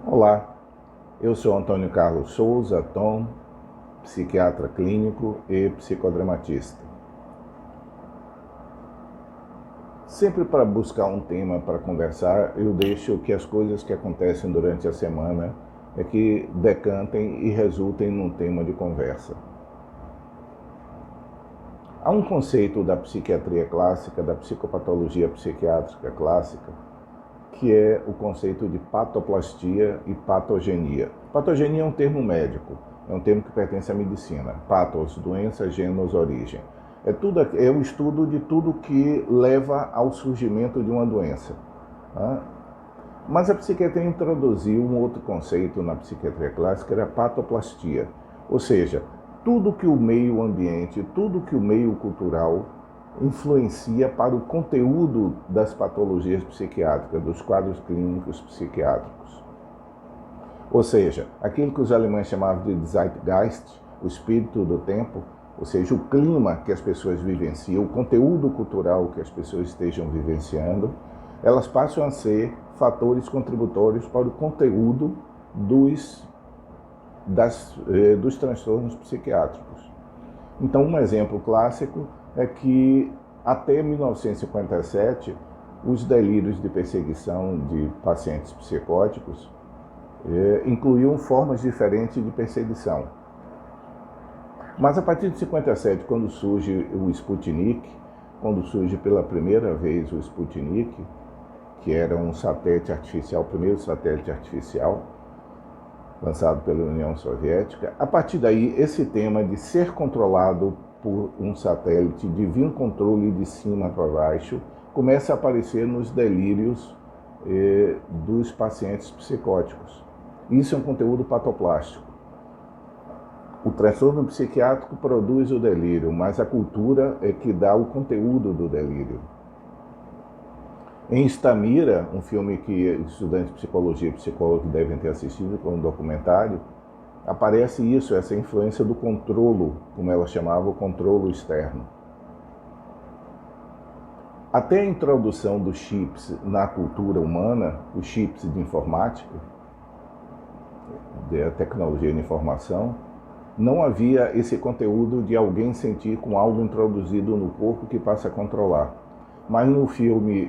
Olá, eu sou Antônio Carlos Souza, Tom, psiquiatra clínico e psicodramatista. Sempre para buscar um tema para conversar, eu deixo que as coisas que acontecem durante a semana é que decantem e resultem num tema de conversa. Há um conceito da psiquiatria clássica, da psicopatologia psiquiátrica clássica, que é o conceito de patoplastia e patogenia. Patogenia é um termo médico, é um termo que pertence à medicina. Patos, doença, genos, origem. É o estudo de tudo que leva ao surgimento de uma doença. Mas a psiquiatria introduziu um outro conceito na psiquiatria clássica, que era a patoplastia. Ou seja, tudo que o meio ambiente, tudo que o meio cultural influencia para o conteúdo das patologias psiquiátricas, dos quadros clínicos psiquiátricos. Ou seja, aquilo que os alemães chamavam de Zeitgeist, o espírito do tempo, ou seja, o clima que as pessoas vivenciam, o conteúdo cultural que as pessoas estejam vivenciando, elas passam a ser fatores contributórios para o conteúdo dos transtornos psiquiátricos. Então, um exemplo clássico é que até 1957 os delírios de perseguição de pacientes psicóticos incluíam formas diferentes de perseguição. Mas a partir de 57, quando surge o Sputnik, quando surge pela primeira vez o Sputnik, que era um satélite artificial, o primeiro satélite artificial lançado pela União Soviética, a partir daí esse tema de ser controlado por um satélite, de vir um controle de cima para baixo, começa a aparecer nos delírios dos pacientes psicóticos. Isso é um conteúdo patoplástico. O transtorno psiquiátrico produz o delírio, mas a cultura é que dá o conteúdo do delírio. Em Stamira, um filme que estudantes de psicologia e psicólogos devem ter assistido, como um documentário, aparece isso, essa influência do controlo, como ela chamava, o controlo externo. Até a introdução dos chips na cultura humana, os chips de informática, da tecnologia de informação, não havia esse conteúdo de alguém sentir com algo introduzido no corpo que passa a controlar. Mas no filme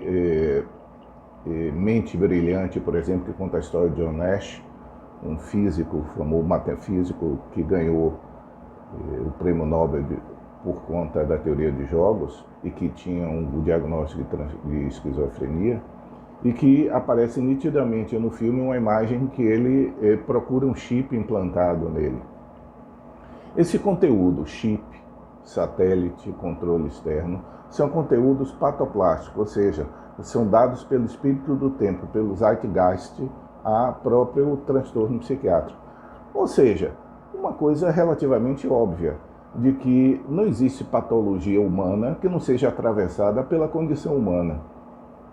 Mente Brilhante, por exemplo, que conta a história de John Nash, um físico, famoso matefísico que ganhou o prêmio Nobel por conta da teoria de jogos e que tinha um diagnóstico de esquizofrenia, e que aparece nitidamente no filme uma imagem que ele procura um chip implantado nele. Esse conteúdo, chip, satélite, controle externo, são conteúdos patoplásticos, ou seja, são dados pelo espírito do tempo, pelo Zeitgeist, a próprio transtorno psiquiátrico. Ou seja, uma coisa relativamente óbvia, de que não existe patologia humana que não seja atravessada pela condição humana.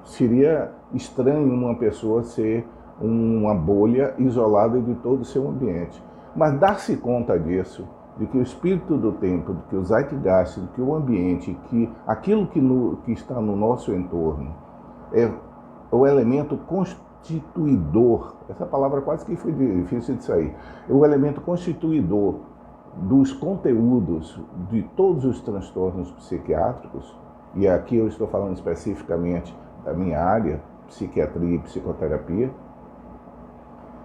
Seria estranho uma pessoa ser uma bolha isolada de todo o seu ambiente. Mas dar-se conta disso, de que o espírito do tempo, de que o Zeitgeist, de que o ambiente, que aquilo que está no nosso entorno é o elemento constituidor, essa palavra quase que foi difícil de sair, é o elemento constituidor dos conteúdos de todos os transtornos psiquiátricos, e aqui eu estou falando especificamente da minha área, psiquiatria e psicoterapia,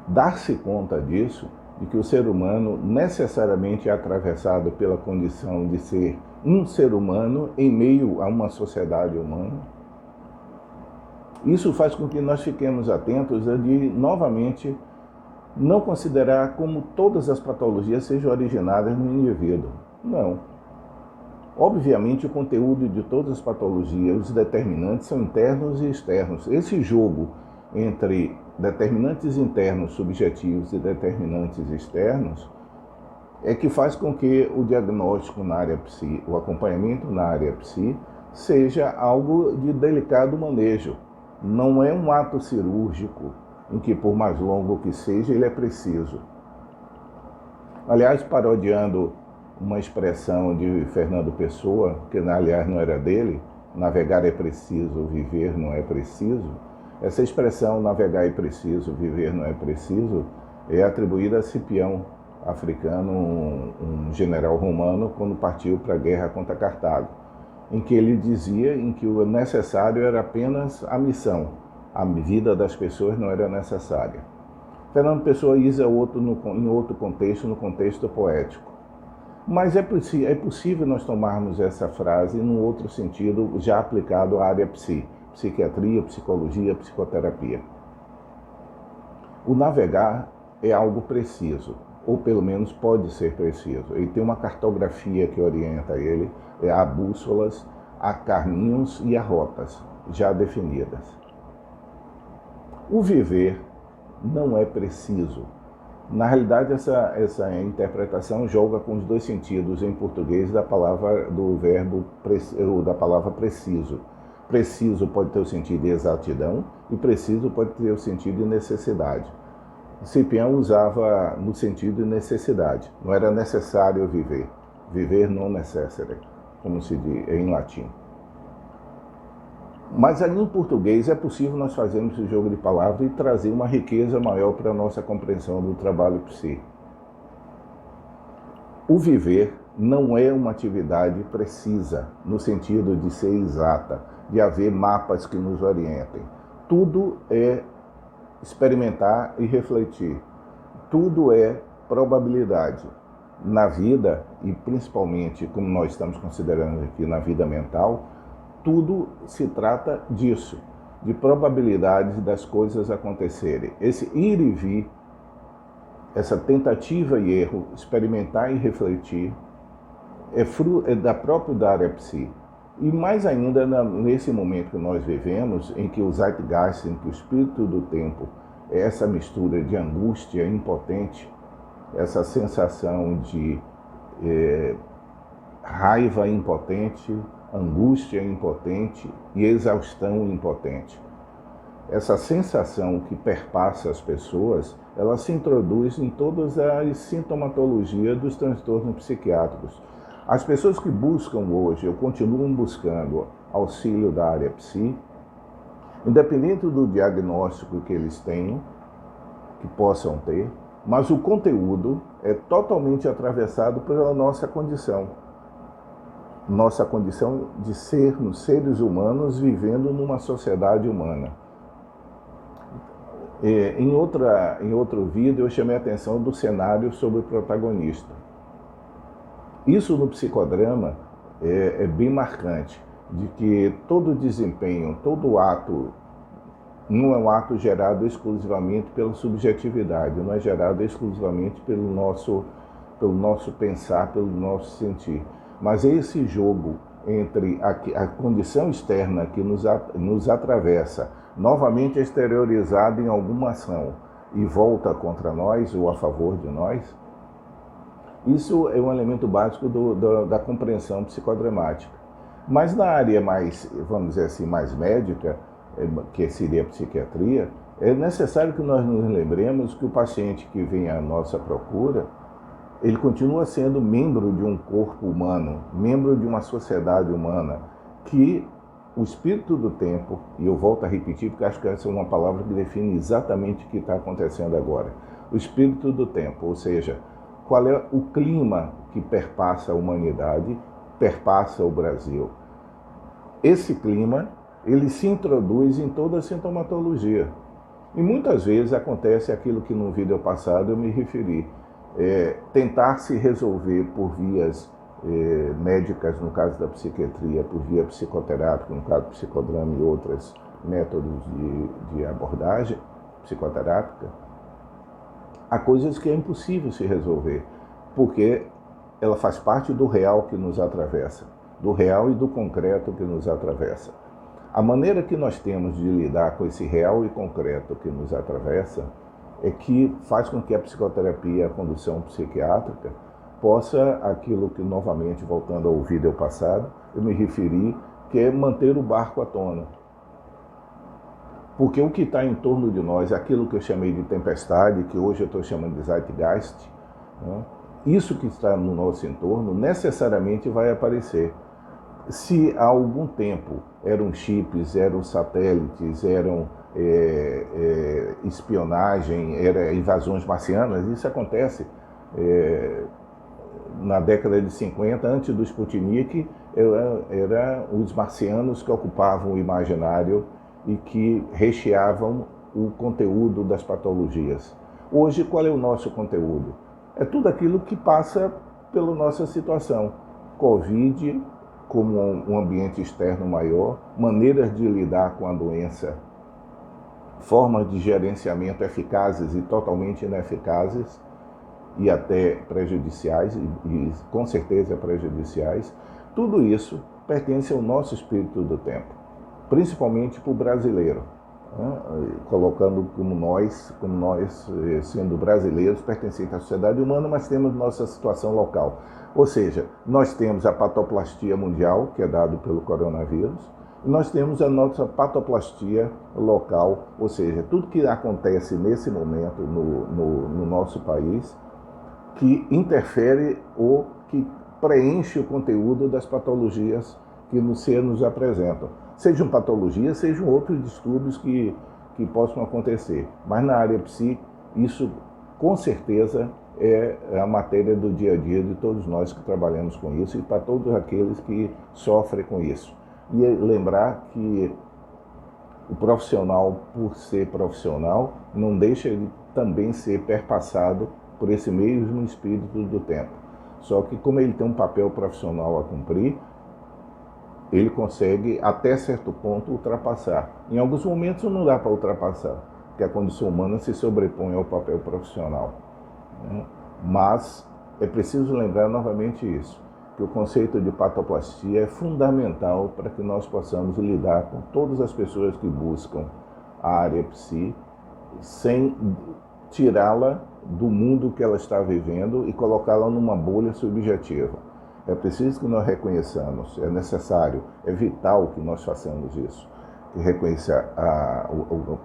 dar-se conta disso, de que o ser humano necessariamente é atravessado pela condição de ser um ser humano em meio a uma sociedade humana. Isso faz com que nós fiquemos atentos a de, novamente, não considerar como todas as patologias sejam originadas no indivíduo. Não. Obviamente, o conteúdo de todas as patologias, os determinantes são internos e externos. Esse jogo entre determinantes internos subjetivos e determinantes externos é que faz com que o diagnóstico na área psi, o acompanhamento na área psi, seja algo de delicado manejo. Não é um ato cirúrgico em que, por mais longo que seja, ele é preciso. Aliás, parodiando uma expressão de Fernando Pessoa, que aliás não era dele, navegar é preciso, viver não é preciso, Essa expressão, navegar é preciso, viver não é preciso, é atribuída a Cipião, africano, um general romano, quando partiu para a guerra contra Cartago, em que ele dizia em que o necessário era apenas a missão, a vida das pessoas não era necessária. Fernando Pessoa usa em outro contexto, no contexto poético. Mas é possível nós tomarmos essa frase num outro sentido, já aplicado à área psiquiatria, psicologia, psicoterapia. O navegar é algo preciso, ou pelo menos pode ser preciso. Ele tem uma cartografia que orienta ele, há bússolas, há caminhos e há rotas já definidas. O viver não é preciso. Na realidade, essa interpretação joga com os dois sentidos em português da palavra da palavra preciso. Preciso pode ter o sentido de exatidão e preciso pode ter o sentido de necessidade. Cipião usava no sentido de necessidade. Não era necessário viver. Viver non necessere, como se diz em latim. Mas aí em português é possível nós fazermos esse jogo de palavras e trazer uma riqueza maior para a nossa compreensão do trabalho psi. O viver não é uma atividade precisa, no sentido de ser exata, de haver mapas que nos orientem. Tudo é experimentar e refletir. Tudo é probabilidade. Na vida, e principalmente como nós estamos considerando aqui na vida mental, tudo se trata disso, de probabilidades das coisas acontecerem. Esse ir e vir, essa tentativa e erro, experimentar e refletir, é da própria área psi. E mais ainda nesse momento que nós vivemos, em que o Zeitgeist, em que o espírito do tempo é essa mistura de angústia impotente, essa sensação de raiva impotente, angústia impotente e exaustão impotente. Essa sensação que perpassa as pessoas, ela se introduz em todas as sintomatologias dos transtornos psiquiátricos. As pessoas que buscam hoje, ou continuam buscando auxílio da área psi, independente do diagnóstico que eles tenham, que possam ter, mas o conteúdo é totalmente atravessado pela nossa condição de sermos seres humanos vivendo numa sociedade humana. Em outro vídeo eu chamei a atenção do cenário sobre o protagonista. Isso no psicodrama é bem marcante, de que todo desempenho, todo ato, não é um ato gerado exclusivamente pela subjetividade, não é gerado exclusivamente pelo nosso pensar, pelo nosso sentir. Mas esse jogo entre a condição externa que nos atravessa, novamente exteriorizada em alguma ação e volta contra nós ou a favor de nós, isso é um elemento básico da compreensão psicodramática. Mas na área mais, vamos dizer assim, mais médica, que seria a psiquiatria, é necessário que nós nos lembremos que o paciente que vem à nossa procura, ele continua sendo membro de um corpo humano, membro de uma sociedade humana, que o espírito do tempo, e eu volto a repetir porque acho que essa é uma palavra que define exatamente o que está acontecendo agora, o espírito do tempo, ou seja, qual é o clima que perpassa a humanidade, perpassa o Brasil. Esse clima, ele se introduz em toda a sintomatologia. E muitas vezes acontece aquilo que no vídeo passado eu me referi, tentar se resolver por vias médicas, no caso da psiquiatria, por via psicoterápica, no caso do psicodrama e outros métodos de abordagem psicoterápica, há coisas que é impossível se resolver, porque ela faz parte do real que nos atravessa, do real e do concreto que nos atravessa. A maneira que nós temos de lidar com esse real e concreto que nos atravessa é que faz com que a psicoterapia, a condução psiquiátrica, possa, aquilo que novamente, voltando ao vídeo passado, eu me referi, que é manter o barco à tona. Porque o que está em torno de nós, aquilo que eu chamei de tempestade, que hoje eu estou chamando de Zeitgeist, né? Isso que está no nosso entorno necessariamente vai aparecer. Se há algum tempo eram chips, eram satélites, eram espionagem, era invasões marcianas. Isso acontece na década de 50, antes do Sputnik, era os marcianos que ocupavam o imaginário e que recheavam o conteúdo das patologias. Hoje, qual é o nosso conteúdo? É tudo aquilo que passa pela nossa situação. Covid, como um ambiente externo maior, maneiras de lidar com a doença, formas de gerenciamento eficazes e totalmente ineficazes, e até prejudiciais, e com certeza prejudiciais. Tudo isso pertence ao nosso espírito do tempo, principalmente para o brasileiro, né? Colocando como nós, sendo brasileiros, pertencentes à sociedade humana, mas temos nossa situação local. Ou seja, nós temos a patoplastia mundial, que é dado pelo coronavírus, e nós temos a nossa patoplastia local, ou seja, tudo que acontece nesse momento no nosso país, que interfere ou que preenche o conteúdo das patologias que nos apresentam. Sejam patologias, sejam outros distúrbios que possam acontecer. Mas na área psi, isso com certeza é a matéria do dia a dia de todos nós que trabalhamos com isso e para todos aqueles que sofrem com isso. E lembrar que o profissional, por ser profissional, não deixa de também ser perpassado por esse mesmo espírito do tempo. Só que como ele tem um papel profissional a cumprir, ele consegue até certo ponto ultrapassar. Em alguns momentos não dá para ultrapassar, porque a condição humana se sobrepõe ao papel profissional, né? Mas é preciso lembrar novamente isso, que o conceito de patoplastia é fundamental para que nós possamos lidar com todas as pessoas que buscam a área psi, sem tirá-la do mundo que ela está vivendo e colocá-la numa bolha subjetiva. É preciso que nós reconheçamos, é necessário, é vital que nós façamos isso, que reconheça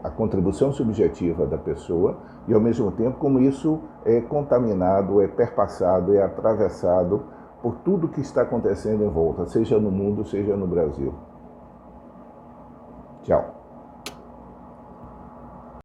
a contribuição subjetiva da pessoa e, ao mesmo tempo, como isso é contaminado, é perpassado, é atravessado por tudo que está acontecendo em volta, seja no mundo, seja no Brasil. Tchau.